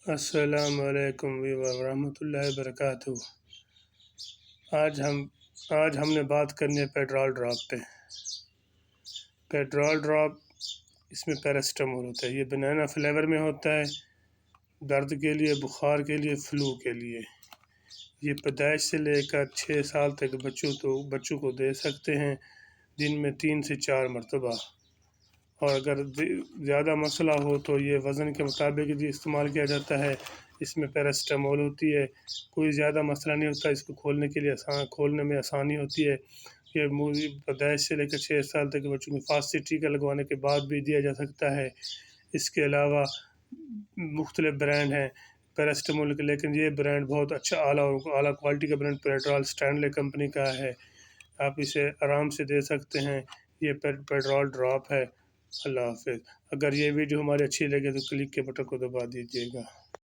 السلام علیکم ورحمۃ اللہ وبرکاتہ۔ آج ہم نے بات کرنی ہے پیٹرول ڈراپ پہ۔ پیٹرول ڈراپ اس میں پیراسٹامول ہوتا ہے، یہ بنانا فلیور میں ہوتا ہے، درد کے لیے، بخار کے لیے، فلو کے لیے۔ یہ پیدائش سے لے کر 6 سال تک بچوں کو دے سکتے ہیں، دن میں 3 سے 4 مرتبہ۔ اور اگر زیادہ مسئلہ ہو تو یہ وزن کے مطابق بھی استعمال کیا جاتا ہے۔ اس میں پیراسٹامول ہوتی ہے، کوئی زیادہ مسئلہ نہیں ہوتا، اس کو کھولنے میں آسانی ہوتی ہے۔ یہ پیدائش سے لے کر 6 سال تک بچوں کو فاسٹ ٹیکہ لگوانے کے بعد بھی دیا جا سکتا ہے۔ اس کے علاوہ مختلف برانڈ ہیں پیراسٹامول کے، لیکن یہ برانڈ بہت اچھا اعلیٰ کوالٹی کا برانڈ پیٹرول اسٹینلے کمپنی کا ہے، آپ اسے آرام سے دے سکتے ہیں۔ یہ پیٹرول ڈراپ ہے۔ اللہ حافظ۔ اگر یہ ویڈیو ہماری اچھی لگے تو کلک کے بٹن کو دبا دیجیے گا۔